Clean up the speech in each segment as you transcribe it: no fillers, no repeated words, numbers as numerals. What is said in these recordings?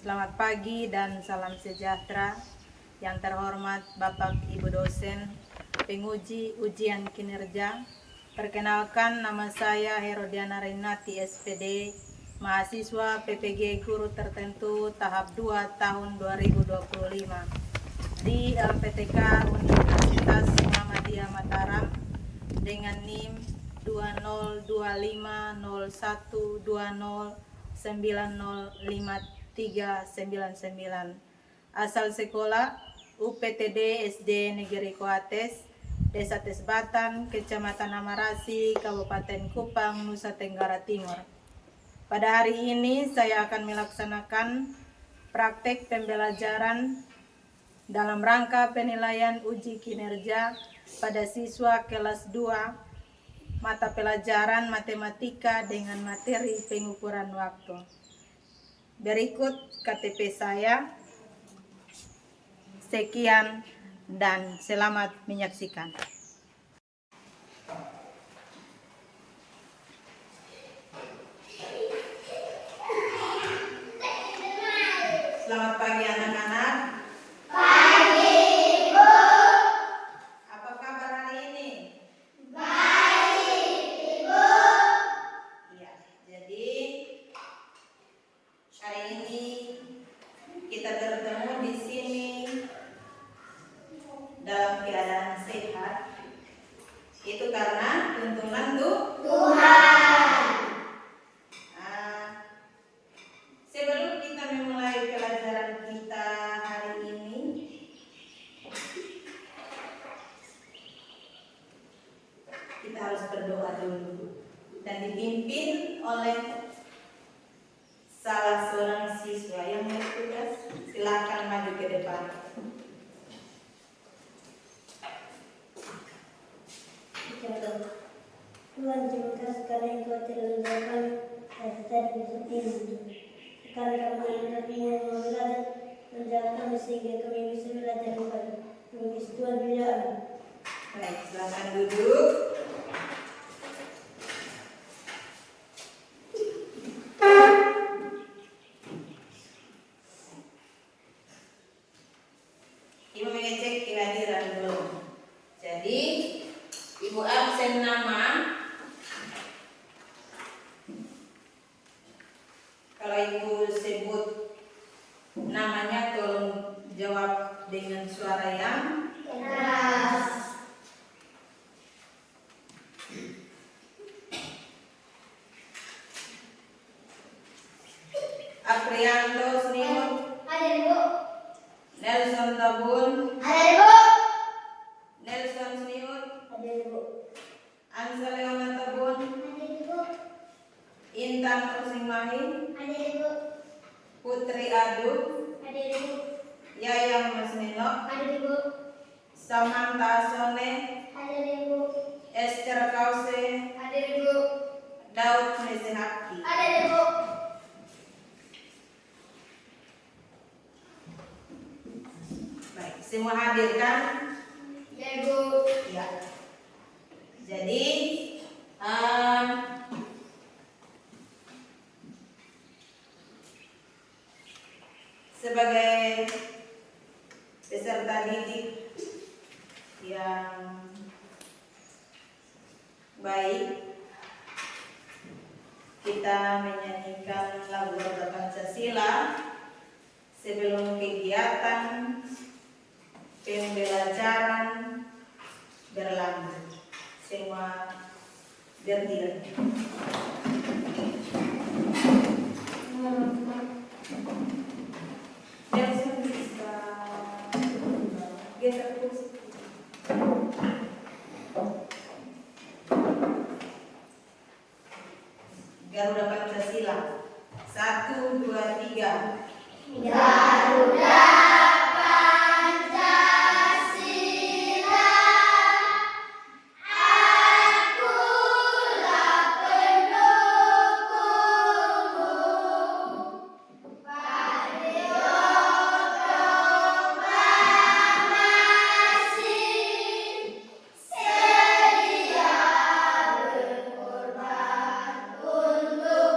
Selamat pagi dan salam sejahtera. Yang terhormat Bapak Ibu dosen, penguji ujian kinerja. Perkenalkan, nama saya Herodiana Renati SPD, mahasiswa PPG Guru Tertentu tahap 2 tahun 2025 di LPTK Universitas Muhammadiyah Mataram dengan NIM 2025012090505399. Asal sekolah UPTD SD Negeri Koates, Desa Tesbatan, Kecamatan Amarasi, Kabupaten Kupang, Nusa Tenggara Timur. Pada hari ini saya akan melaksanakan praktek pembelajaran dalam rangka penilaian uji kinerja pada siswa kelas 2 mata pelajaran matematika dengan materi pengukuran waktu. Berikut KTP saya. Sekian dan selamat menyaksikan. Selamat pagi anak-anak. Pagi, Ibu. Apa kabar hari ini? Baik, Ibu. Iya, jadi hari ini kita bertemu di sini dalam keadaan sehat. Itu karena tuntunan Tuhan. Sebelum kita memulai pelajaran kita hari ini, kita harus berdoa dulu dan dipimpin oleh salah seorang siswa yang bertugas. Silakan maju ke depan. Tuhan, terima kasih karena Engkau telah menjadikan kami tadi besok ini. Karena kami menerima belajar menjaga kami sehingga kami bisa belajar kembali. Terima kasih Tuhan, biar. Baik, silakan duduk. Ibu mengecek kehadiran dulu. Jadi, Ibu absen nama. Kalau Ibu sebut namanya, tolong jawab dengan suara yang Keras. Aprianto Sniut, Hadir, Ibu. Nelson Tabun, Hadir, Ibu. Nelson Sniut, Ada Ibu. Ansa Leona Tabun, Hadir, Ibu. Intan Kursimahi, Hadir, Ibu. Putri Adu, Hadir, Ibu. Yayang Masnino, Hadir, Ibu. Samantha Sone, Hadir, Ibu. Esther Kause, Hadir, Ibu. Daud Mesehaki. Hadir, Ibu. Baik, semua hadir kan? Ya, Ibu. Ya. Jadi sebagai peserta didik yang baik, kita menyanyikan lagu Bangsa Pancasila sebelum kegiatan pembelajaran berlanjut. Semua berdiri. Nelson bisa geser kursi. Garuda Pancasila. 1, 2, 3. Garuda Pancasila, akulah pendukungmu. Patriot proklamasi, sedia berkorban untuk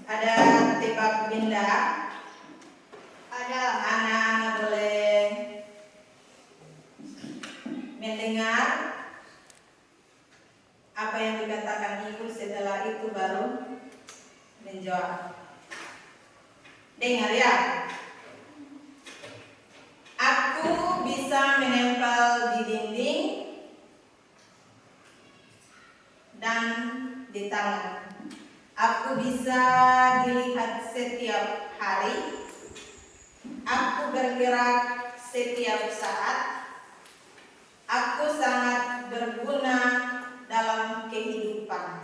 Ada tebak benda. Ada. Anak-anak boleh mendengar apa yang dikatakan ibu, setelah itu baru menjawab. Dengar ya. Aku bisa menempel di dinding dan di tangan. Aku bisa dilihat setiap hari. Aku bergerak setiap saat. Aku sangat berguna dalam kehidupan.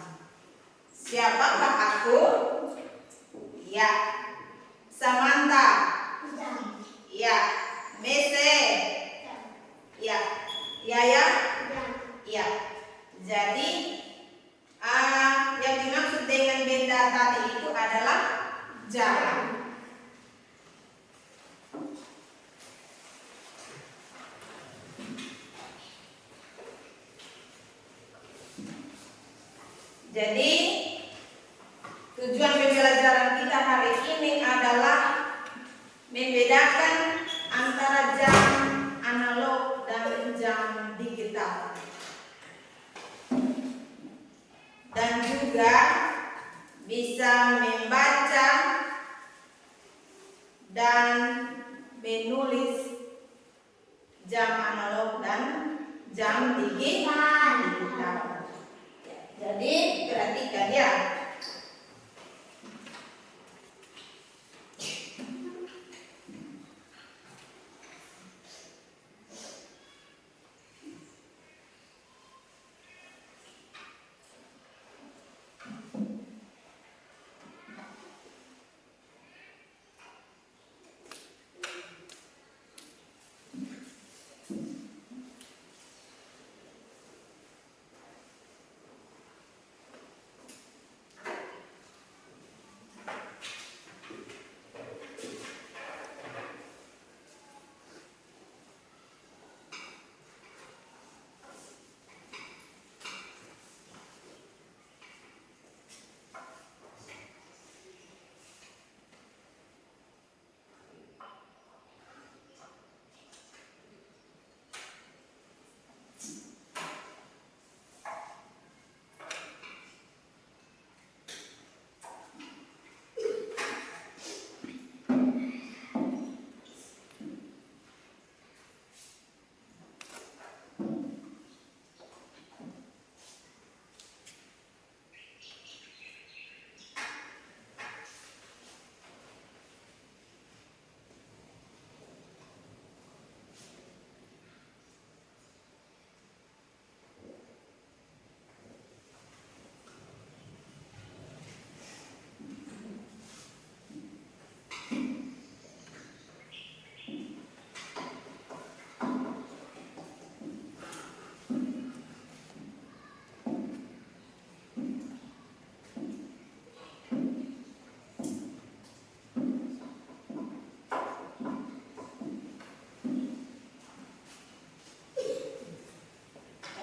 Siapakah aku? Ya, Samantha. Ya, Mese. Ya, Yaya. Ya. Jadi yang dimaksud dengan benda tadi itu adalah jam. Jadi tujuan pembelajaran kita hari ini adalah membedakan antara jam analog dan jam digital. Dan juga bisa membaca dan menulis jam analog dan jam digital. Jadi perhatikan ya.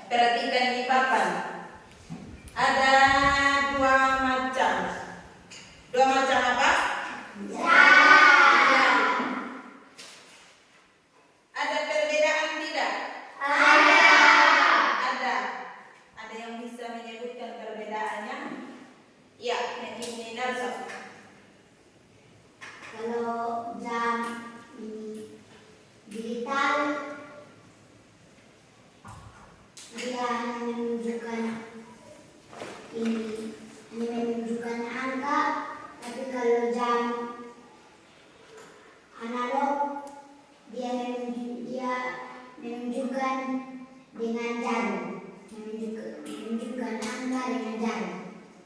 Perhatikan di papan. Ada dua macam. Dua macam apa? Ada perbedaan tidak? Ada. Ada yang bisa menyebutkan perbedaannya? Ya, ini Nelson. Kalau jam digital dia hanya menunjukkan angka, tapi kalau jam analog dia menunjukkan dengan jarum, menunjukkan angka dengan jarum.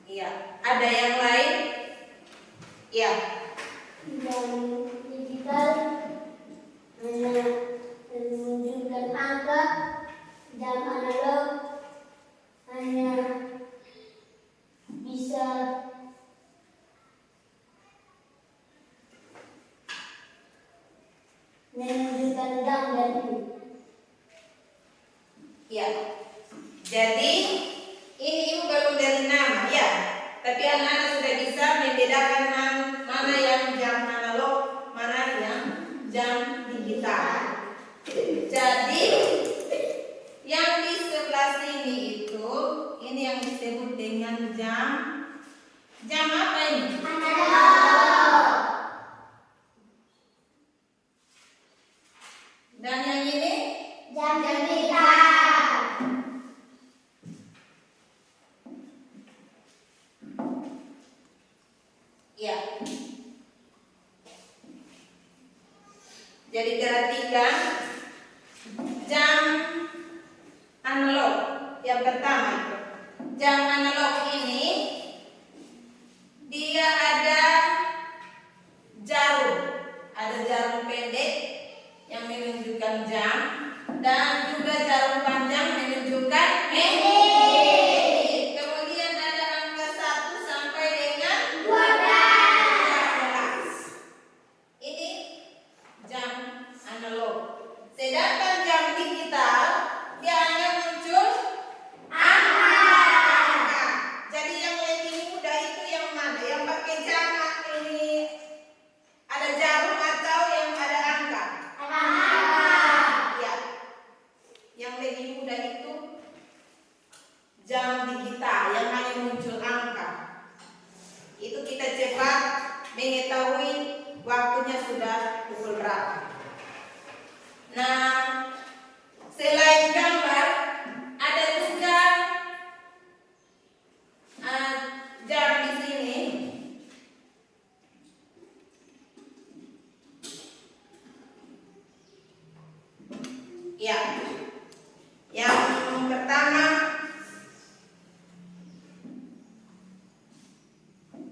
Iya. Ada yang lain? Ya. Jam digital hanya menunjukkan angka, jam analog hanya bisa menunjukkan jam dan menit. Ya. Jadi ini ibu baru dari nama ya. Tapi anak-anak sudah bisa membedakan mana yang jam analog, mana yang jam digital. Jadi yang di sebelah sini itu ini yang disebut dengan jam apa ini? Dan yang ini Jam digital. ya. Jadi perhatikan jam analog yang pertama itu. Jam analog ini dia ada jarum pendek yang menunjukkan jam dan juga jarum panjang menunjukkan menit. Kemudian ada angka 1 sampai dengan 12. Ini jam analog. Sedangkan jam digital dia hanya muncul angka. Jadi yang lebih mudah itu yang mana? Yang pakai jam ini ada jarum atau yang ada angka? Ya. Yang lebih mudah itu jam digital yang hanya muncul angka. Itu kita cepat mengetahui waktunya sudah pukul berapa. Nah, selain gambar ada juga jam di sini. Ya. Yang pertama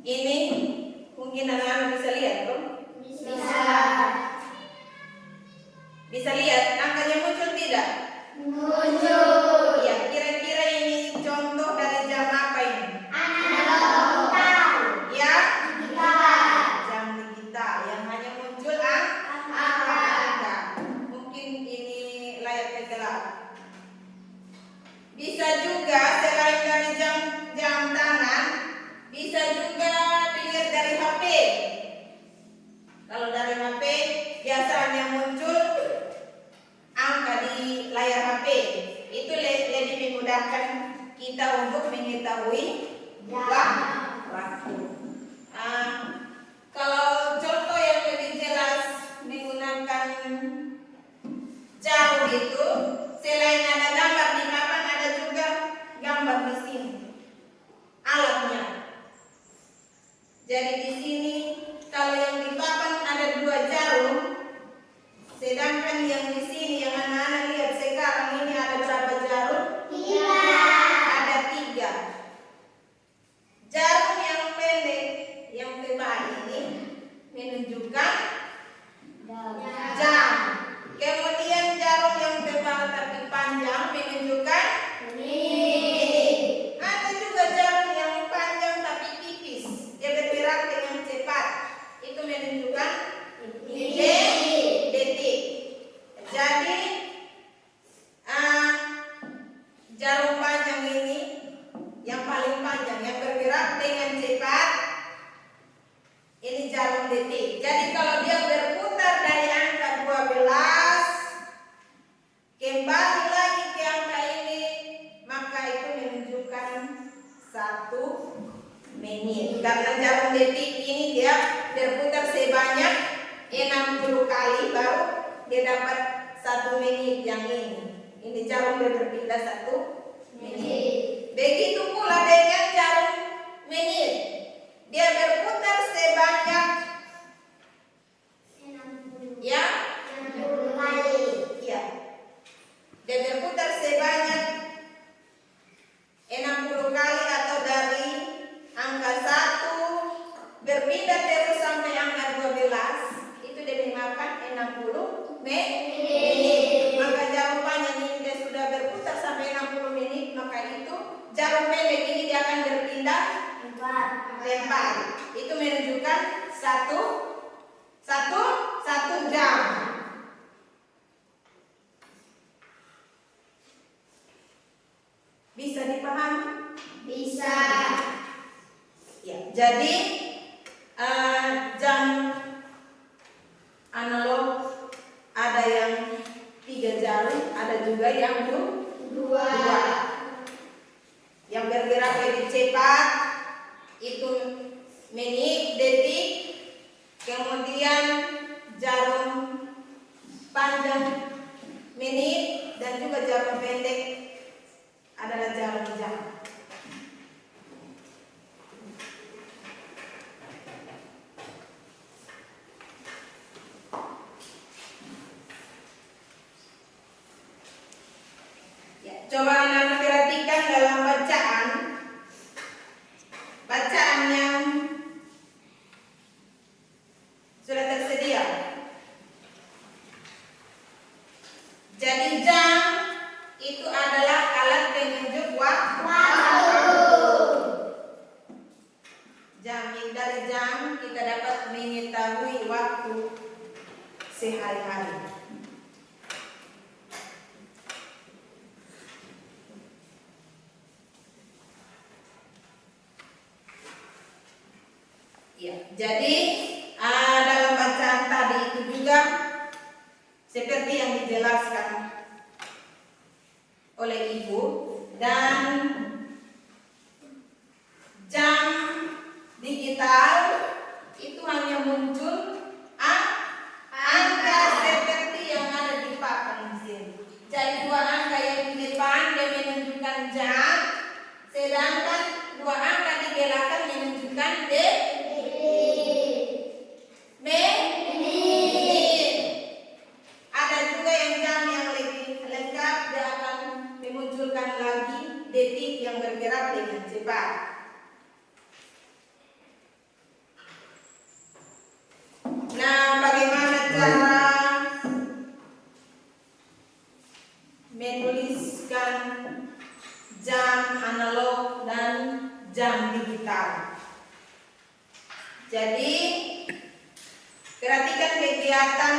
ini mungkin anak-anak bisa lihat tuh. Bisa lihat angkanya muncul tidak? Ya, kira-kira ini contoh dari jam apa ini? Ya, jam digital yang hanya muncul angka. Mungkin ini layarnya gelap. Bisa juga selain dari jam tangan, bisa juga dilihat dari HP. Kalau dari HP biasanya muncul angka di layar HP. Itu lebih memudahkan kita untuk mengetahui waktu. Kalau contoh yang lebih jelas menggunakan jarum itu, selain ada gambar di papan ada juga gambar di sini alatnya. Jadi di sini kalau yang di papan ada 2 jarum, sedangkan yang di sini yang anak-anak lihat sekarang ini ada berapa jarum? 3. Ada 3. Jarum yang pendek yang tebal ini menunjukkan jam. Kemudian jarum yang tebal tapi panjang menunjukkan menit. Ada juga jarum yang panjang tapi tipis, dia bergerak dengan cepat. Itu menunjukkan detik. Jadi jarum panjang ini yang paling panjang yang bergerak dengan cepat ini jarum detik. Jadi kalau dia berputar dari angka 12 kembali lagi ke angka ini, maka itu menunjukkan 1 menit. Karena jarum detik ini dia berputar sebanyak 60 kali baru dia dapat 1 menit yang ini. Ini jarum dia berpindah 1 menit. Begitu pula dengan jarum menit. Dia berputar sebanyak 60 kali. Ya. Dia berputar sebanyak 60 kali atau dari angka 1 berpindah terus sampai angka 12. Itu dia memakan 60 menit. Maka jarum panjang ini dia sudah berputar sampai 60 menit, maka itu jarum pendek ini dia akan berpindah tempat. Itu menunjukkan satu jam. Bisa dipahami? Bisa. Ya, jadi jam analog ada yang 3 jari, ada juga yang 2. Yang bergerak lebih cepat itu menit, detik, kemudian jarum panjang menit, dan juga jarum pendek adalah jarum jam. Ya, coba anak perhatikan dalam bacaan yang sudah tersedia. Jadi jam itu adalah alat penunjuk waktu. Dari jam kita dapat mengetahui waktu sehari-hari. Ya, jadi dalam bacaan tadi itu juga seperti yang dijelaskan oleh Ibu, dan jam digital itu hanya muncul angka seperti yang ada di papan di sini. Jadi 2 angka yang di depan dia menunjukkan jam, sedangkan 2 angka di belakang menunjukkan menit. Ada juga yang jam yang lebih lengkap, dia akan memunculkan lagi detik yang bergerak dengan cepat. Nah, bagaimana cara menuliskan jam analog dan jam digital? Jadi perhatikan kegiatan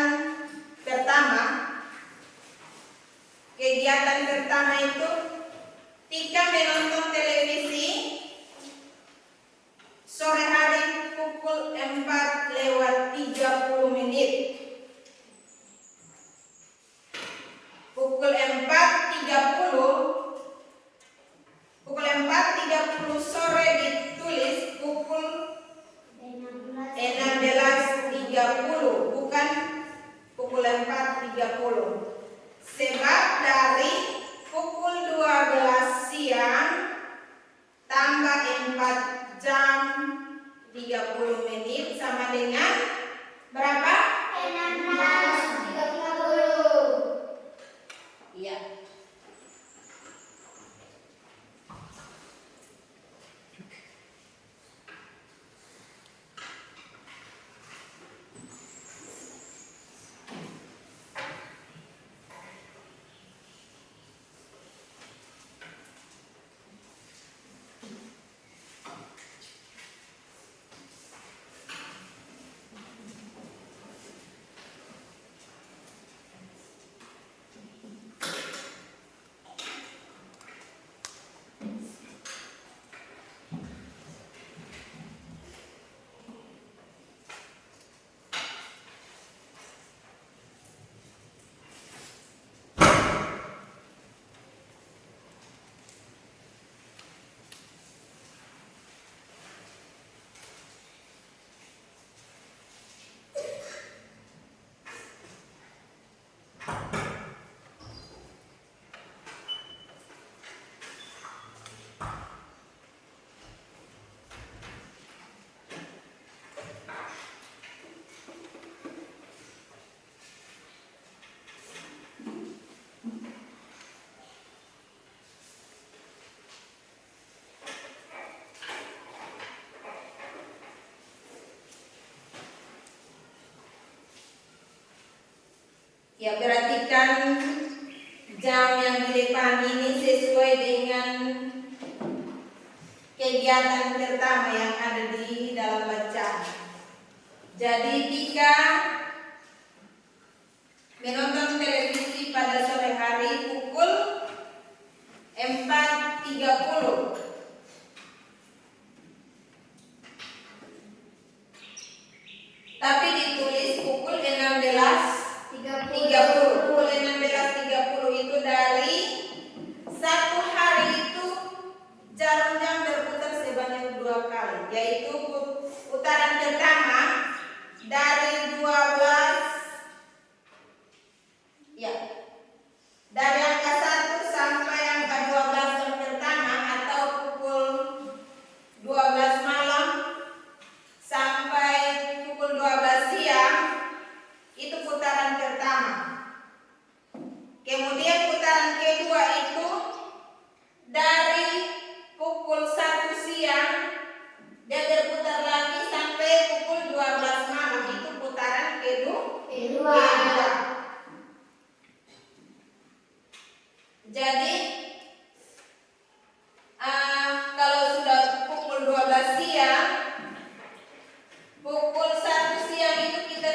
pertama. Kegiatan pertama itu Tika menonton televisi sore hari pukul 4:30. Pukul 4:30 sore ditulis pukul 16:30, bukan pukul 4:30. Sebab dari pukul 12 siang tambah 4 jam 30 menit sama dengan berapa? 16:30. Iya. Ya, perhatikan jam yang di depan ini sesuai dengan kegiatan pertama yang ada di dalam bacaan. Jadi Tika menonton televisi pada sore hari pukul 4:30. Kemudian putaran kedua itu dari pukul 1 siang dia berputar lagi sampai pukul 12 malam. Itu putaran kedua. Jadi kalau sudah pukul 12 siang, pukul 1 siang itu kita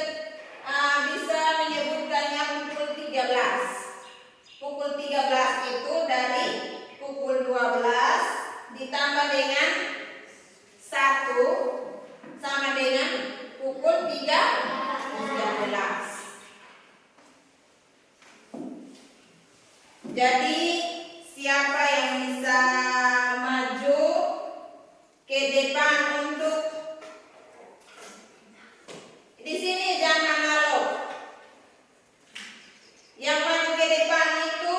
bisa menyebutkannya pukul 13. Pukul 13 itu dari pukul 12 ditambah dengan 1 sama dengan pukul 13. Jadi siapa yang bisa maju ke depan untuk di sini jam analog. Yang maju ke depan itu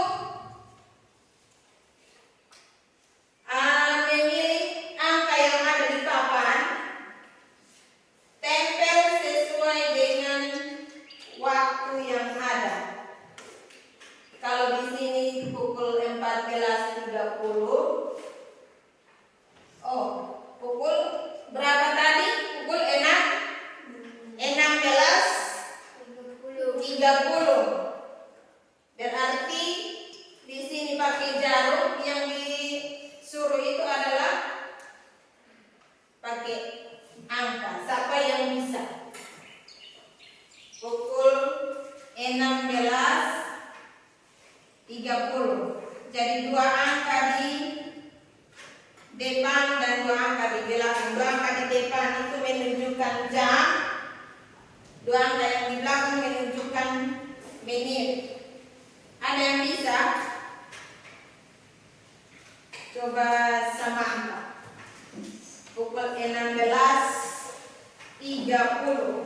memilih angka yang ada di papan, tempel sesuai dengan waktu yang ada. Kalau di sini pukul 14.30, pukul berapa tadi? Pukul 16.30. Berarti di sini pakai jarum, yang disuruh itu adalah pakai angka. Siapa yang bisa? Pukul 16.30. Jadi 2 angka di depan dan 2 angka di belakang. 2 angka di depan itu menunjukkan jam, 2 angka yang di belakang menunjukkan menit. Ada yang bisa? Coba sama angka. Pukul 16.30.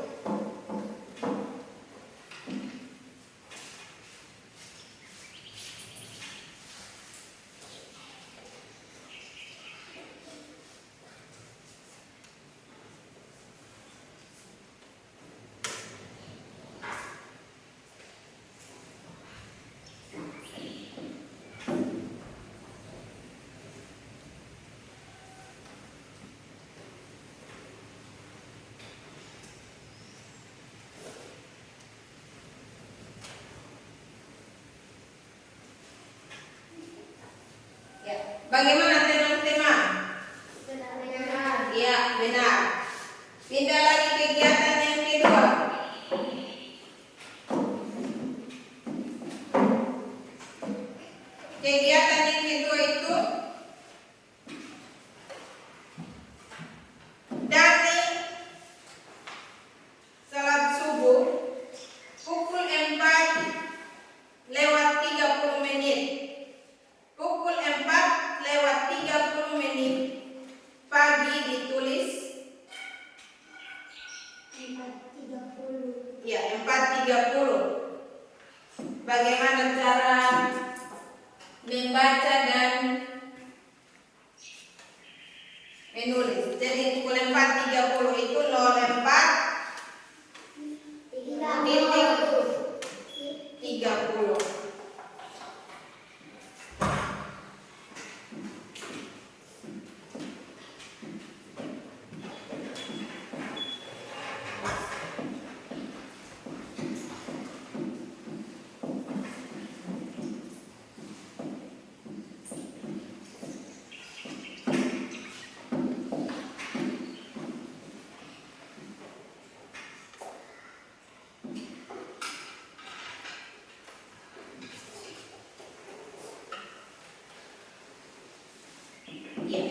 Bagaimana teman-teman? Benar. Ya, benar. Pindah lagi kegiatan yang kedua. Kegiatan yang kedua itu dari salat subuh pukul 4:30. Pukul 4:30 pagi ditulis 4:30. ya 4:30. Bagaimana cara membaca dan menulis? Jadi pukul 4:30 itu 04:30. Ya.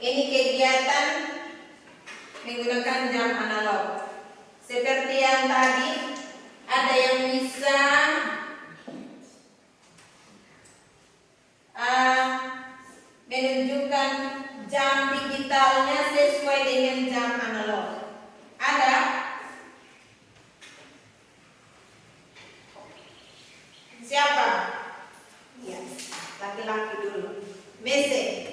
Ini kegiatan menggunakan jam analog. Seperti yang tadi, ada yang bisa menunjukkan jam digitalnya sesuai dengan jam analog. Ada? Siapa? Ya, laki-laki dulu. Mese.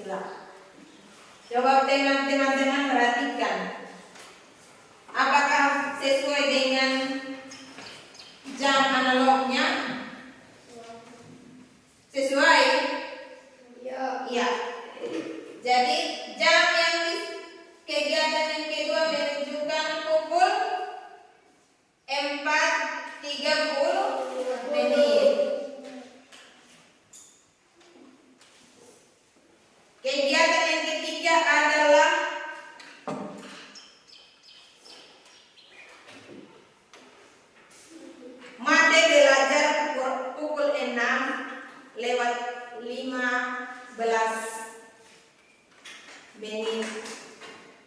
Itulah. Coba teman-teman perhatikan. Apakah sesuai dengan jam analognya? Sesuai? Iya. Jadi jam yang kegiatan yang kedua menunjukkan pukul 4.30 menit. Kegiatan yang ketiga adalah mate belajar pukul 6:15 menit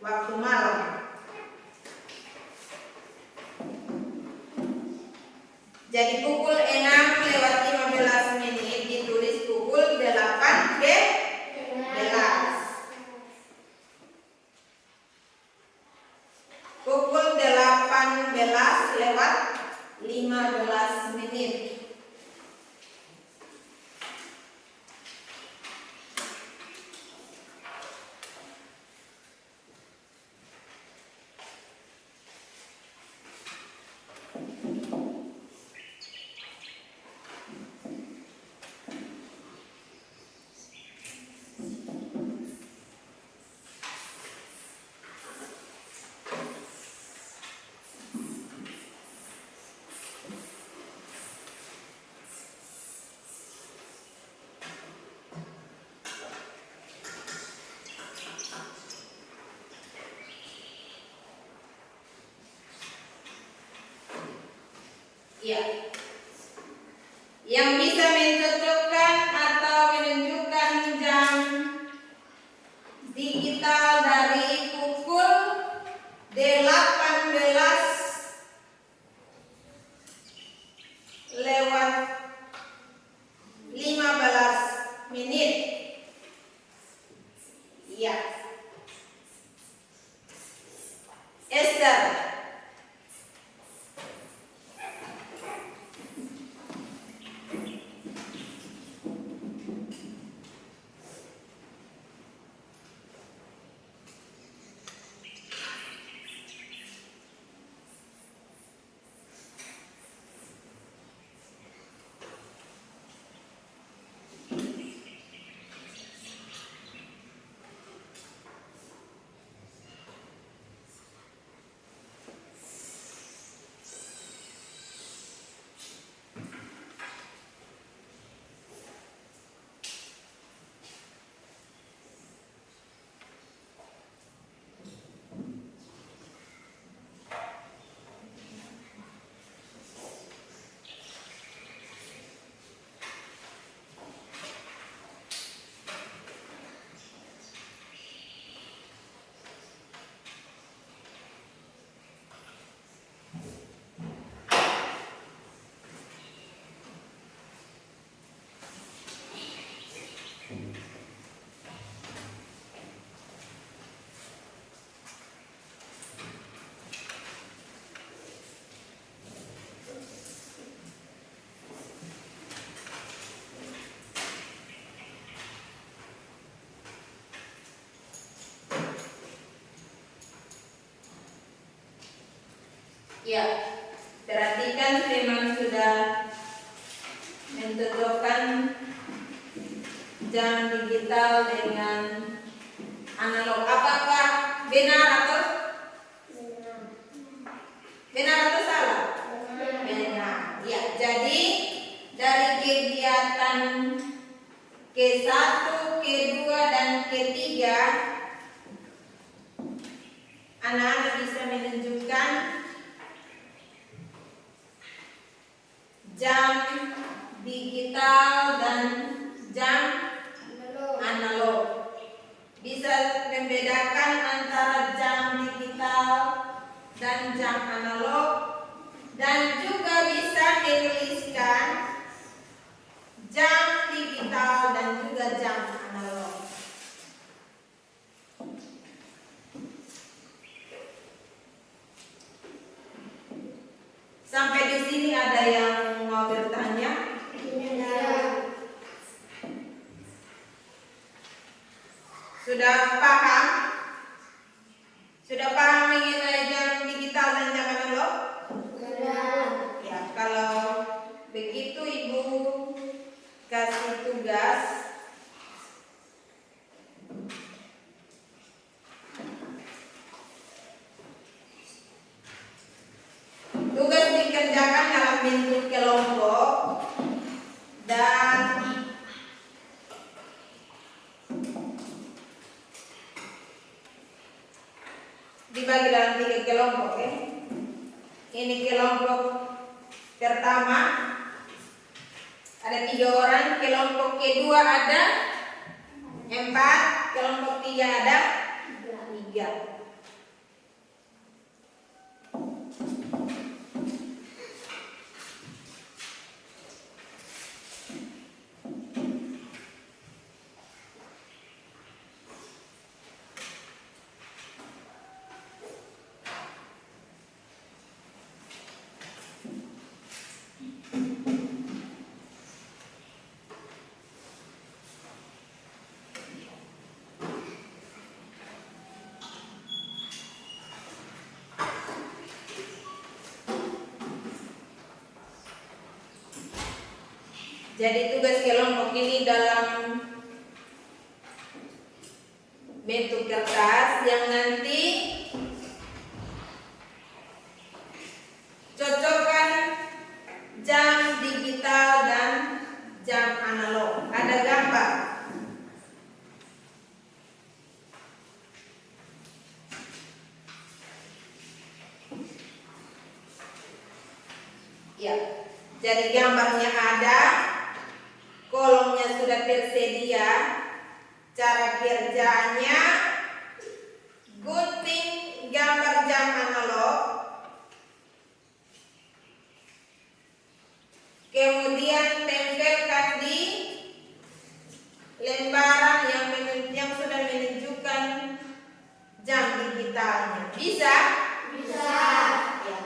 waktu malam. Jadi pukul 6:15 menit ditulis pukul 8:00. Pukul 18:15 menit. Ya. Yang bisa mencocokkan atau menunjukkan jam digital dari pukul 18:15 menit. Ya. Esther. Ya, perhatikan memang sudah mencocokkan jam digital dengan analog. Apakah benar atau salah? Benar. Ya, jadi dari kegiatan ke-1, ke-2 dan ke-3 anak-anak bisa menunjukkan jam digital dan jam analog. Bisa membedakan antara jam digital dan jam analog, dan juga bisa menuliskan jam digital dan juga jam analog. Sampai di sini ada yang mau bertanya? Sudah paham? Sudah paham mengenai jam digital dan jam analog? Ya, kalau begitu Ibu kasih tugas dikerjakan dalam bentuk kelompok dan dibagi dalam 3 kelompok ya. Ini kelompok pertama ada 3 orang, kelompok kedua ada 4, kelompok 3 ada 3. Jadi tugas kelompok ini dalam bentuk kertas yang nanti cocokkan jam digital dan jam analog. Ada gambar. Ya, jadi gambarnya ada. Kolomnya sudah tersedia. Cara kerjanya gunting gambar jam analog, kemudian tempelkan di lembaran yang sudah menunjukkan jam digitalnya. Bisa? Bisa. Ya.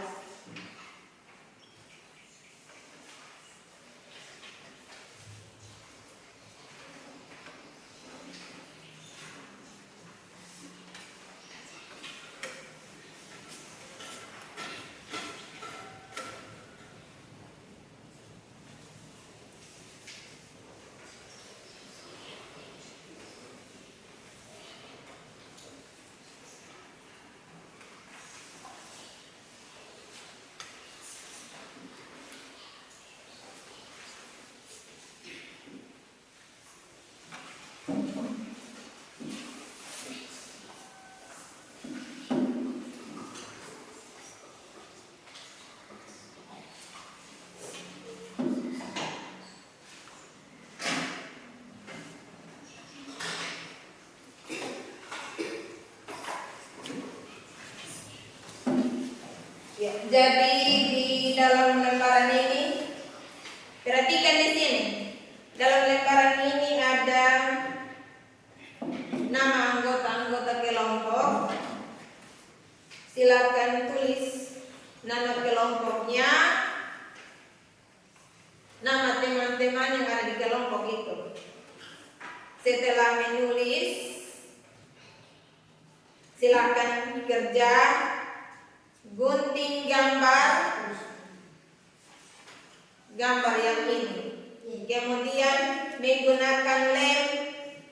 Ya, jadi di dalam lembaran ini, perhatikan di sini. Dalam lembaran ini ada nama anggota-anggota kelompok. Silakan tulis nama kelompoknya, nama teman-teman yang ada di kelompok itu. Setelah menulis, silakan kerja gunting gambar yang ini. Kemudian menggunakan lem,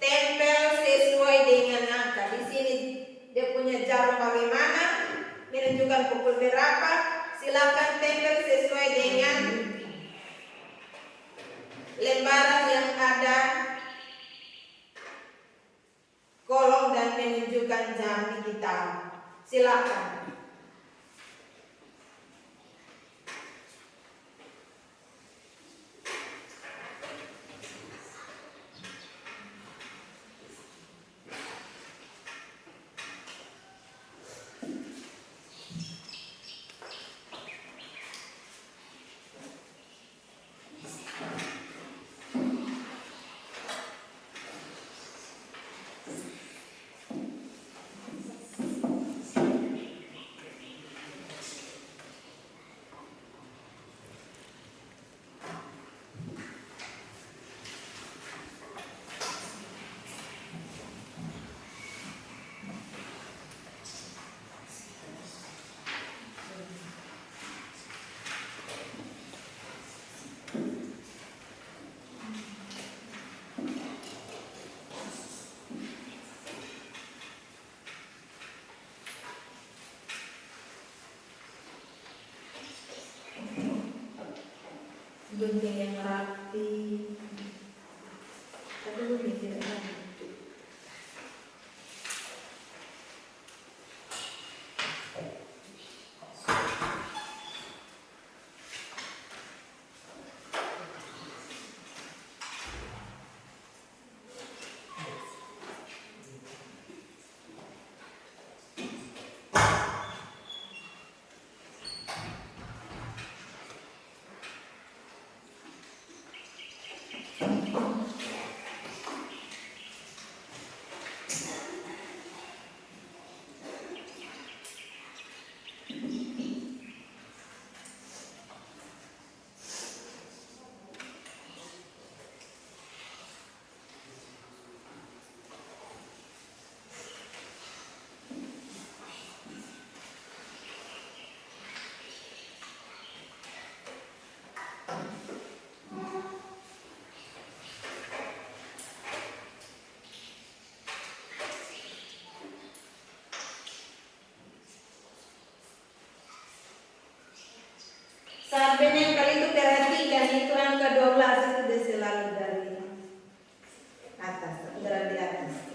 tempel sesuai dengan angka. Di sini dia punya jarum bagaimana, menunjukkan pukul berapa. Silakan tempel sesuai dengan lembaran yang ada kolom dan menunjukkan jam digital. Silakan. gunting yang rapi. Tapi gunting tidak rapi. Saat menempel itu perhatikan itu angka 12 itu dia selalu dari atas, dari atas.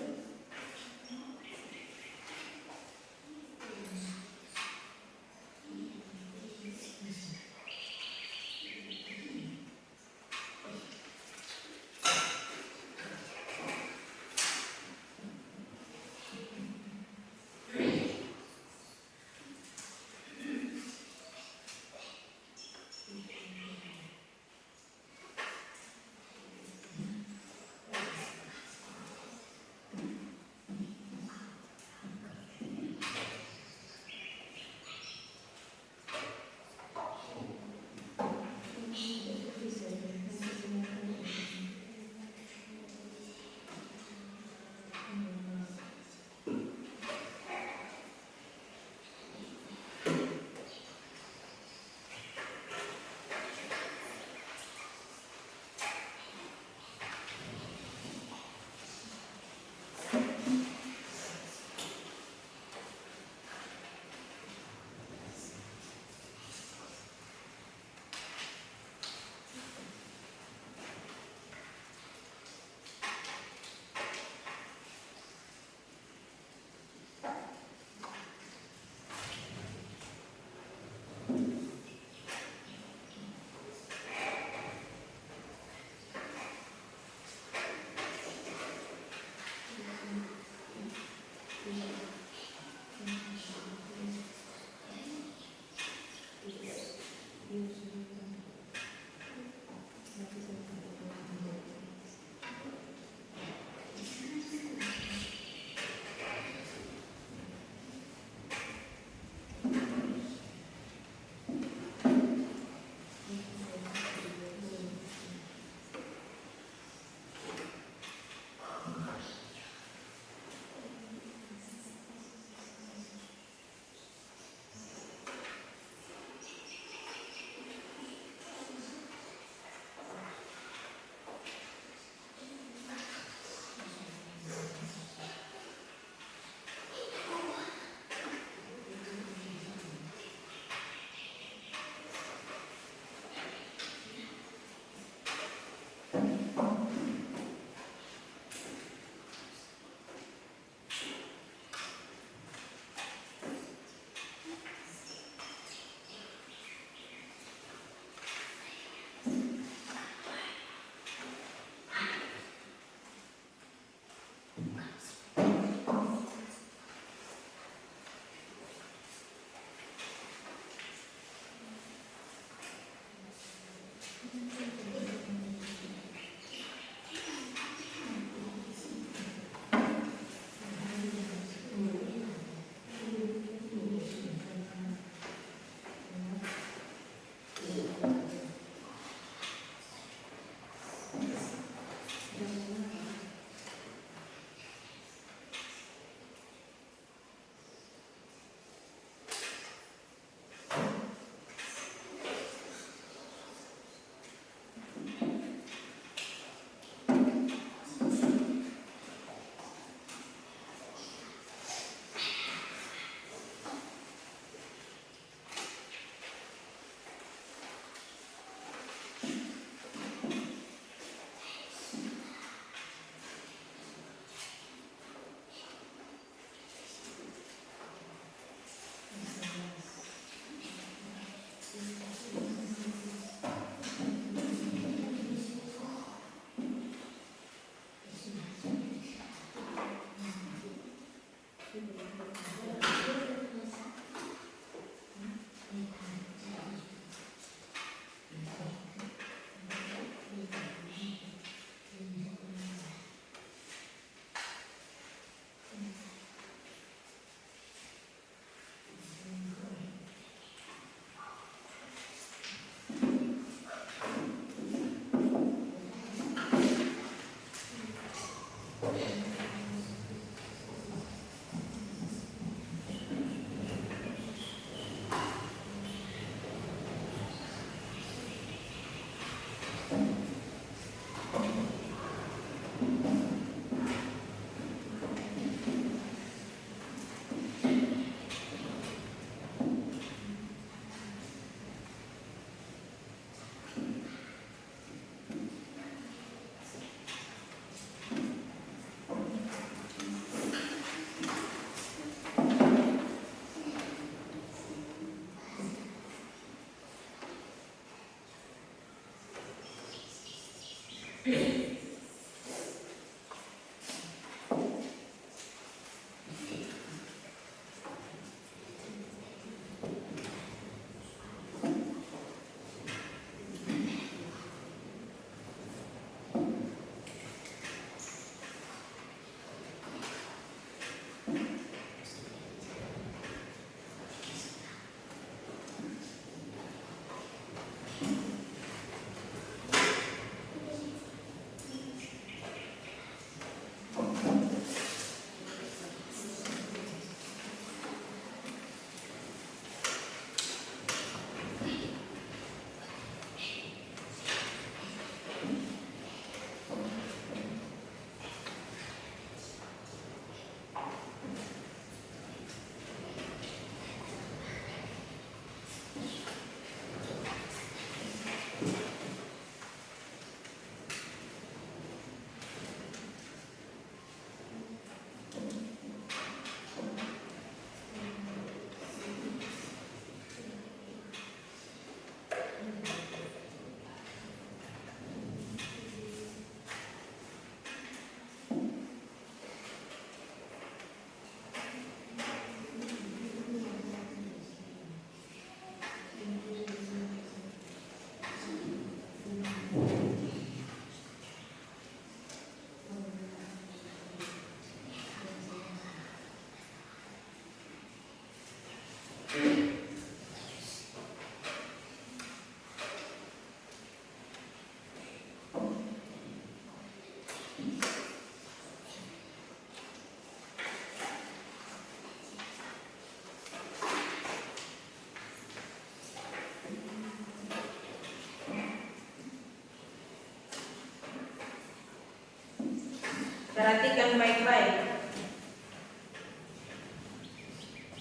Perhatikan baik-baik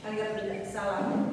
agar tidak salah.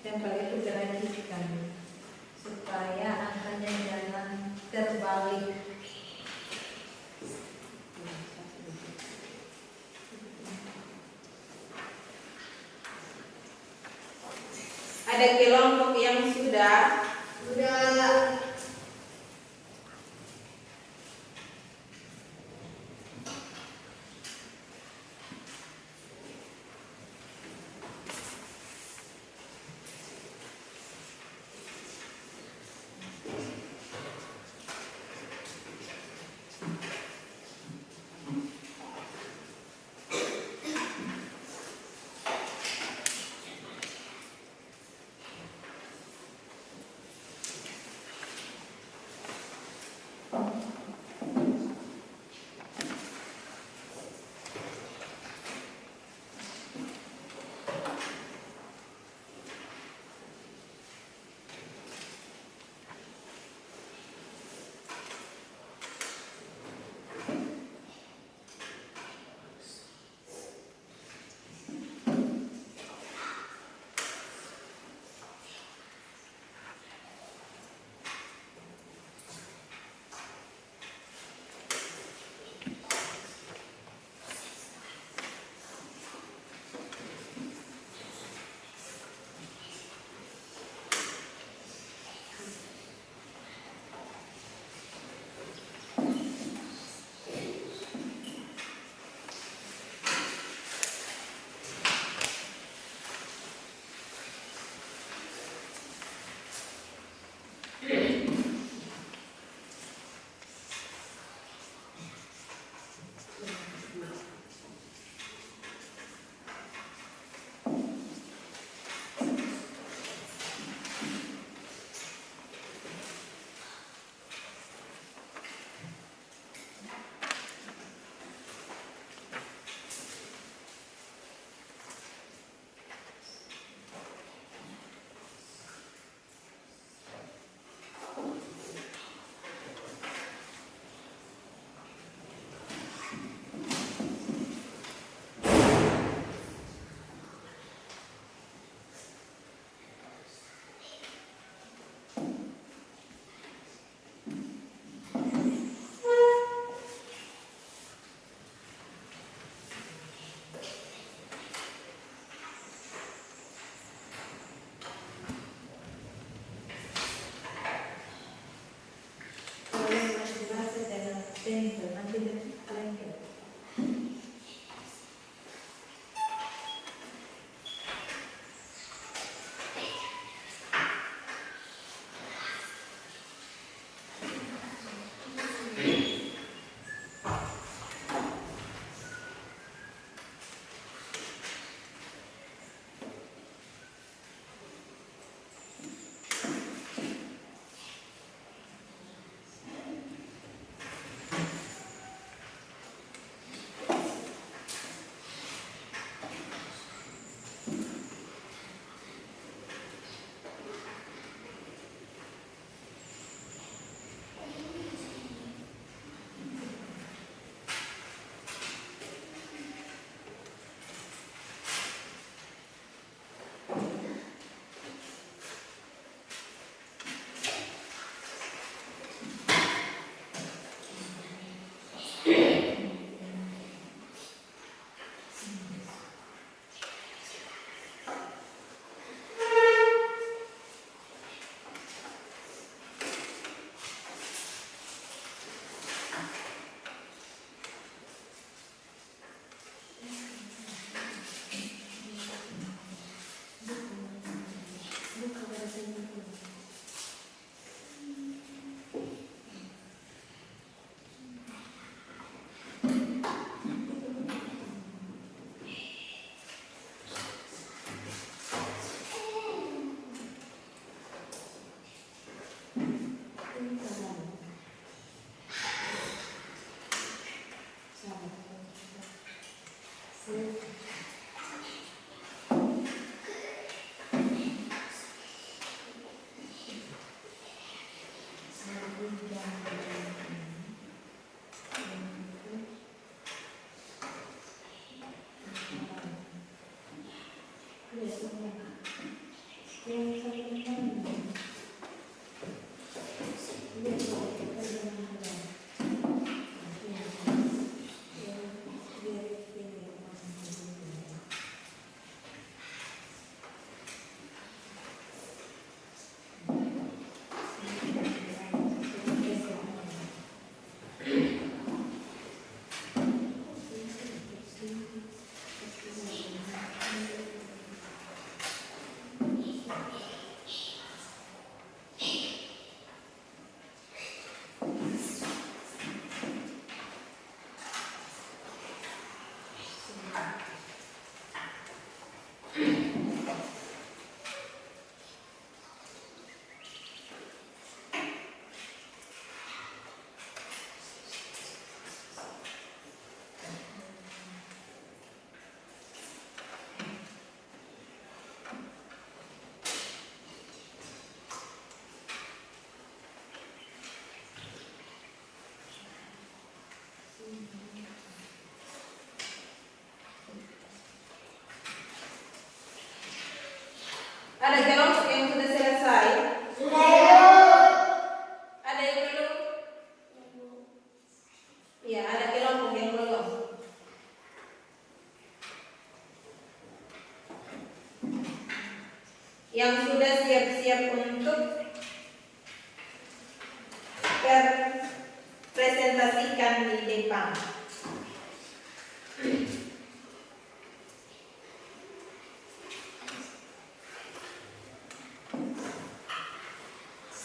Tempel itu gerakan supaya angkanya jangan terbalik. Ada kelompok yang sudah Ada kelompok yang sudah selesai? Sudah. Ada yang belum? Iya, ada kelompok yang belum. Yang sudah siap-siap untuk presentasikan di depan.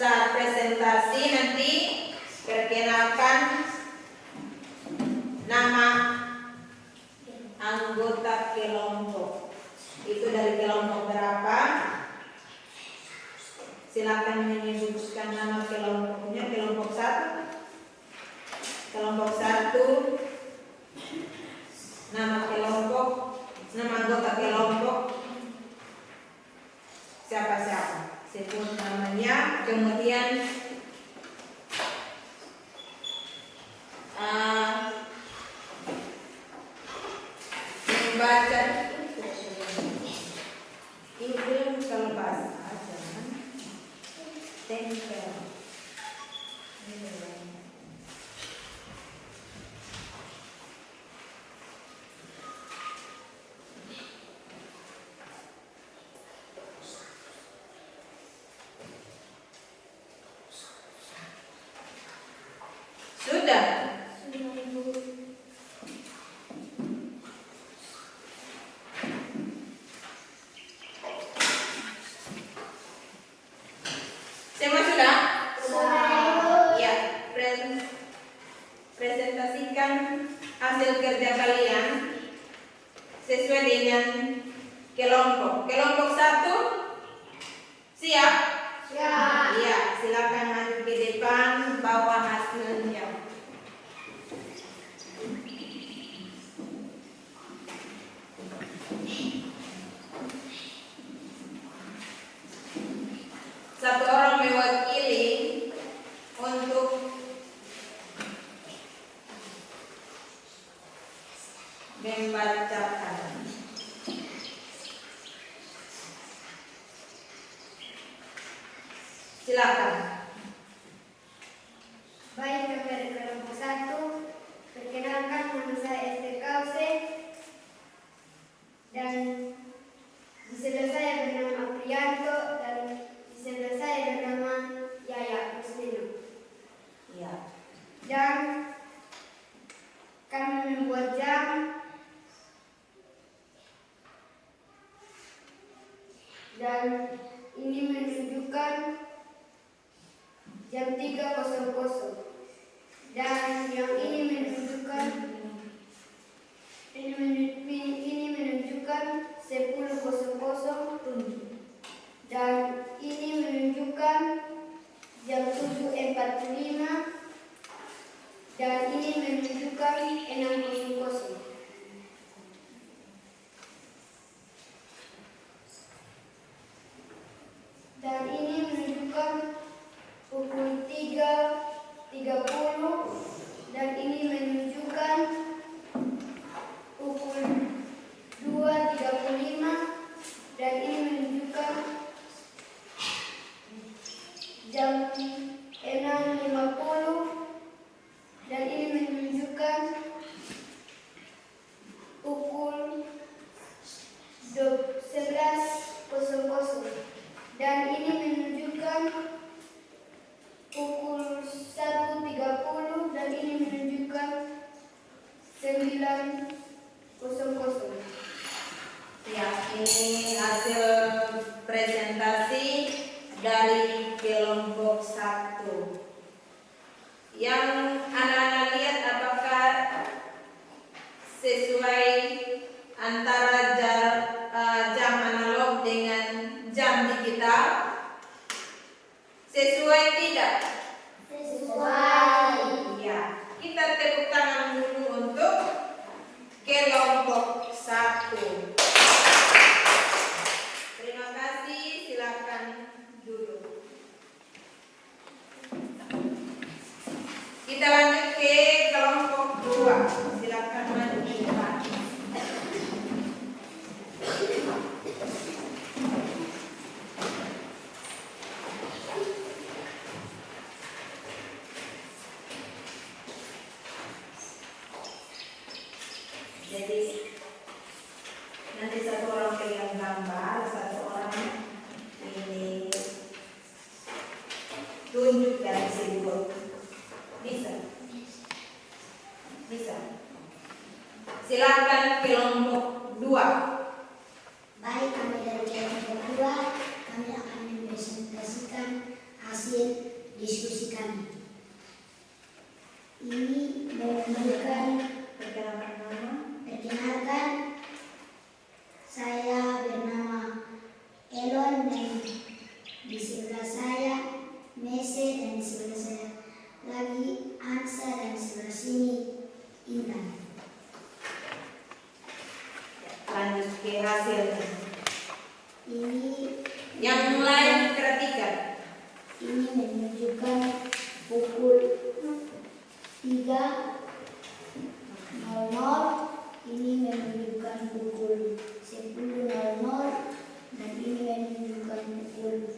Saat presentasi nanti perkenalkan nama anggota kelompok. Itu dari kelompok berapa? Silakan menyebutkan nama kelompoknya. Kelompok 1. Kelompok 1. Nama kelompok, nama anggota kelompok. Siapa-siapa? Sebut namanya, kemudian membaca. Ini belum kalau bahasa jangan tempel. Sudah. Semua sudah? Sudah. Ya, presentasikan hasil kerja kalian sesuai dengan kelompok. Kelompok 1 siap? Siap. Iya, silakan maju ke depan bawa hasilnya. Satu orang mewakili untuk membacakan. Silakan. Baik, kami dari kelompok 1. Perkenalkan, nama saya Esther Kause dan di sebelah saya bernama Aprianto dan di sebelah saya bernama Yaya Musnino. Ya. Dan kami membuat jam dan ini menunjukkan jam 3.00 dan yang ini menunjukkan 10.00 dan ini menunjukkan jam 7.45 dan ini menunjukkan 6.00. Dan ini menunjukkan pukul 3.30 dan ini 11.00 dan ini menunjukkan pukul 1.30 dan ini menunjukkan 9.00. Ya, ini hasil presentasi dari kelompok 1. Yang anak-anak lihat apakah sesuai antara jam analog dengan jam digital? Sesuai tidak? Sesuai. Ya, kita tepuk tangan dulu untuk kelompok 1. Terima kasih, silakan duduk. Kita lanjut ke kelompok 2. Silakan maju ke depan. Jadi nanti satu orang pegang gambar, satu orang ini tunjuk dari simbol. Bisa? Bisa. Silakan kelompok 2. Baik, kami dari kelompok 2, kami akan mempresentasikan hasil diskusi kami. Ini menunjukkan, perkenalkan, saya bernama Elon dan di sebelah saya Mese dan di sebelah saya lagi Ansa dan di sebelah sini Intan. Lanjut ke hasilnya. Ini Yang lain perhatikan. ini menunjukkan pukul 3.00. Ini menunjukkan pukul 10.00 dan ini menunjukkan pukul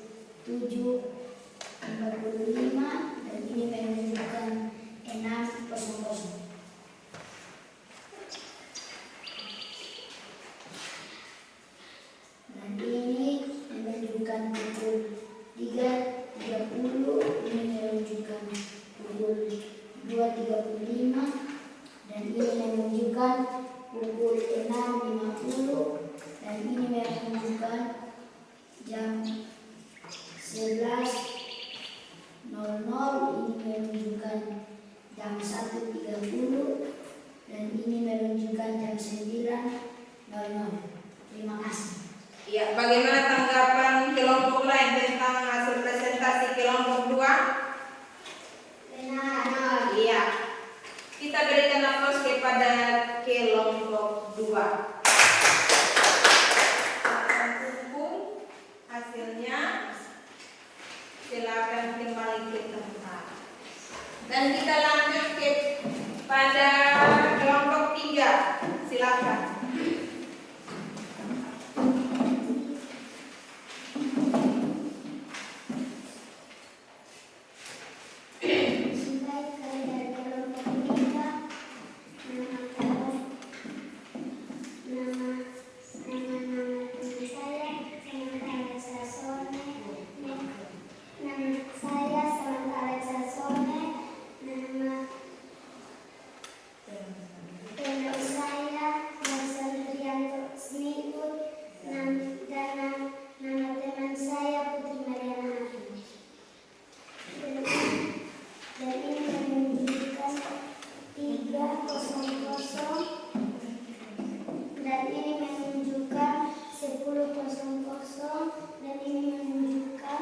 7.45 dan ini menunjukkan 6.00. Dan ini menunjukkan pukul 3.30, ini menunjukkan pukul 2.35 dan ini menunjukkan pukul 6.50 dan ini menunjukkan jam 11.00, ini menunjukkan jam 1.30 dan ini menunjukkan jam 9.00. Terima kasih. Ya, bagaimana tanggapan kelompok lain tentang hasil presentasi kelompok 2? Benar. Iya. Kita berikan aplaus kepada kelompok 2. Akan tunggu hasilnya. Silakan kembali ke tempat. Dan kita lanjut pada kelompok 3. Silakan. Baik, kami dari kelompok 3, nama teman saya Samantha Alexa Sone, nama saya Samantha Alexa Sone, nama teman saya Marcel Rianto Smithwood, dan nama teman saya Putri Mariana Hakim. Dan ini menunjukkan 3.00 dan ini menunjukkan 10.00 dan ini menunjukkan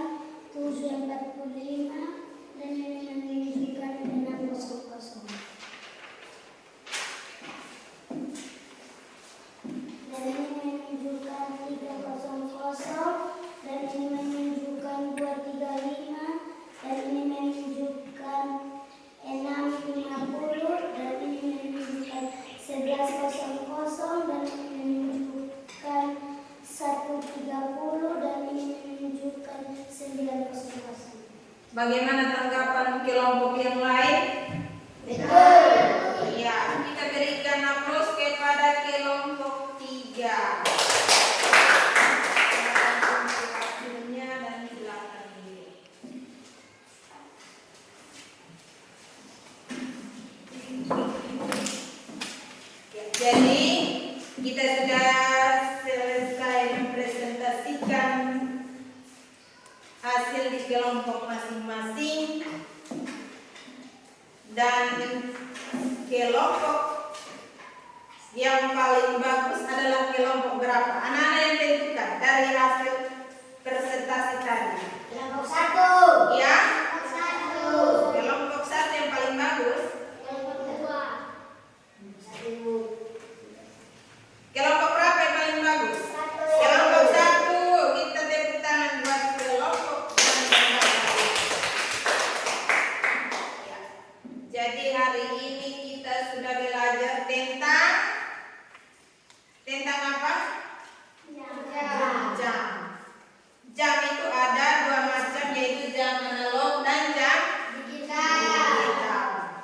7.45 dan ini menunjukkan 6.00 dan ini menunjukkan 3.00 dan ini menunjukkan 2.35 dan ini menunjukkan 6.50 dan ini menunjukkan 11.00 dan ini menunjukkan 1.30 dan ini menunjukkan 9.00. Bagaimana tanggapan kelompok yang lain? Betul. Iya, kita berikan aplaus kepada kelompok 3. di kelompok masing-masing dan kelompok yang paling bagus adalah kelompok berapa? Anak-anak yang tentukan dari hasil presentasi tadi. Kelompok 1. Ya, Kelompok 1. kelompok 1 yang paling bagus. Kelompok 2. 1. Kelompok berapa yang paling bagus? 1. Kelompok 1. Kita tepuk tangan buat kelompok yang paling bagus. Ya. Jadi hari ini kita sudah belajar tentang apa? Jam. Jam itu ada dua macam, yaitu jam analog dan jam digital.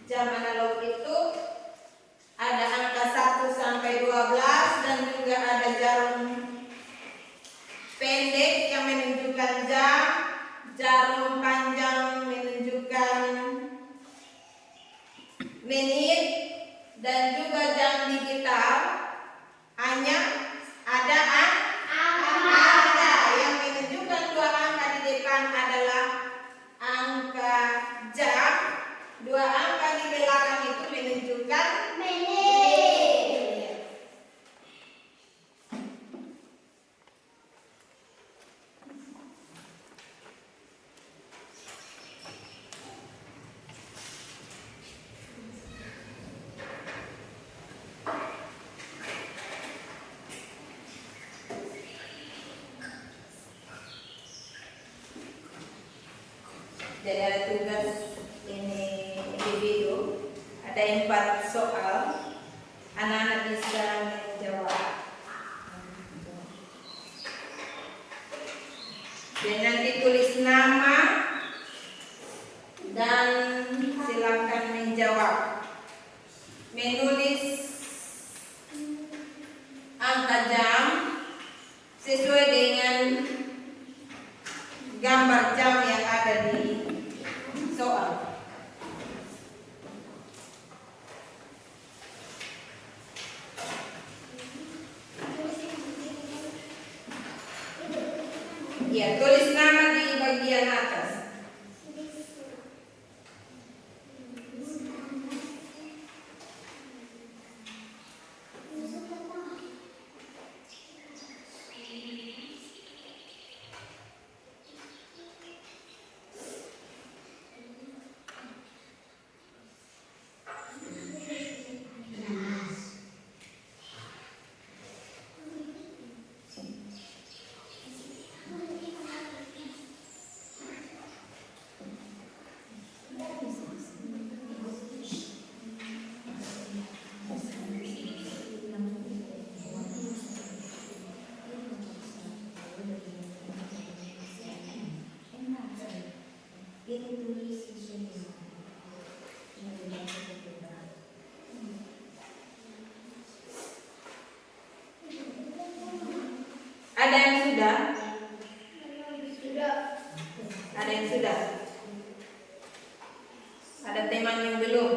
Jam analog itu ada angka 1 sampai 12 dan juga ada jarum pendek yang menunjukkan jam, jarum panjang menunjukkan menit, dan juga jam digital hanya ada angka yang menunjukkan dua angka di depan adalah angka jam, dua angka di belakang itu menunjukkan menit. Jadi ada tugas ini individu, ada 4 soal, anak-anak bisa menjawab. Dengan ditulis nama dan silakan menjawab. Menulis angka jam sesuai dengan gambar jam yang ada di soal. Ya, tulis nama di bagian atas. Ada yang sudah? Ada yang sudah? Ada teman yang belum?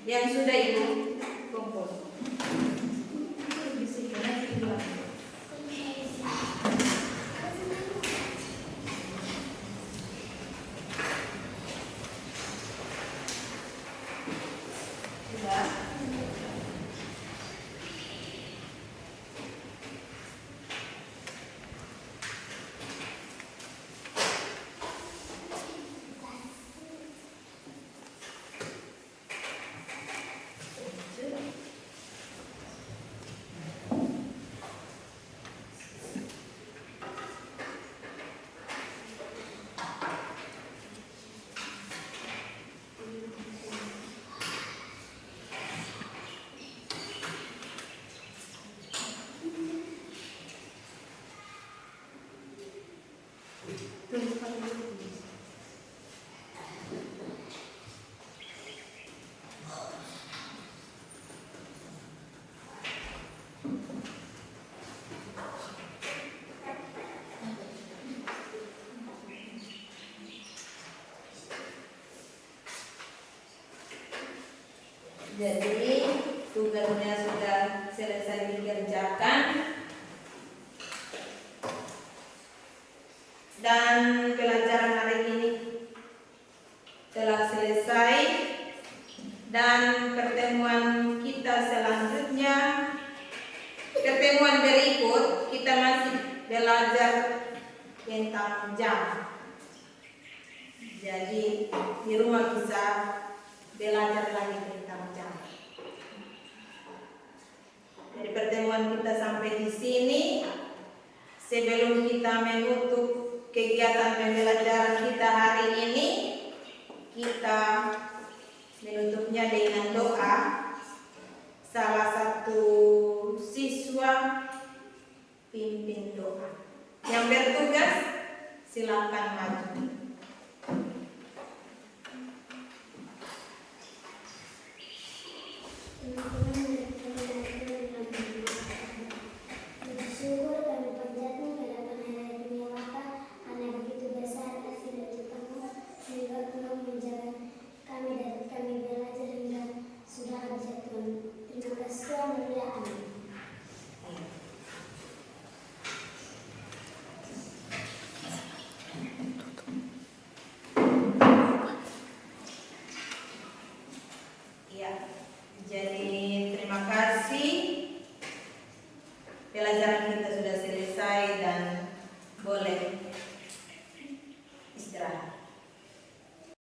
yang sudah Ibu kumpul. Di sini nanti bilang. Sudah. Jadi tugasnya sudah selesai dikerjakan dan pelajaran hari ini telah selesai dan pertemuan kita selanjutnya, pertemuan berikut kita masih belajar tentang jam. Jadi di rumah bisa belajar lagi tentang jam. Jadi pertemuan kita sampai di sini. Sebelum kita menutup kegiatan pembelajaran kita hari ini, kita menutupnya dengan doa. Salah satu siswa pimpin doa. Yang bertugas silakan maju. Bersyukur kami panjatkan kehadiran Hari Dunia Bapa, karena begitu besar kasih dan cintamu, sehingga Engkau menjaga kami dari kami belajar hingga sudah habis Tuhan. Terima kasih Tuhan, amin.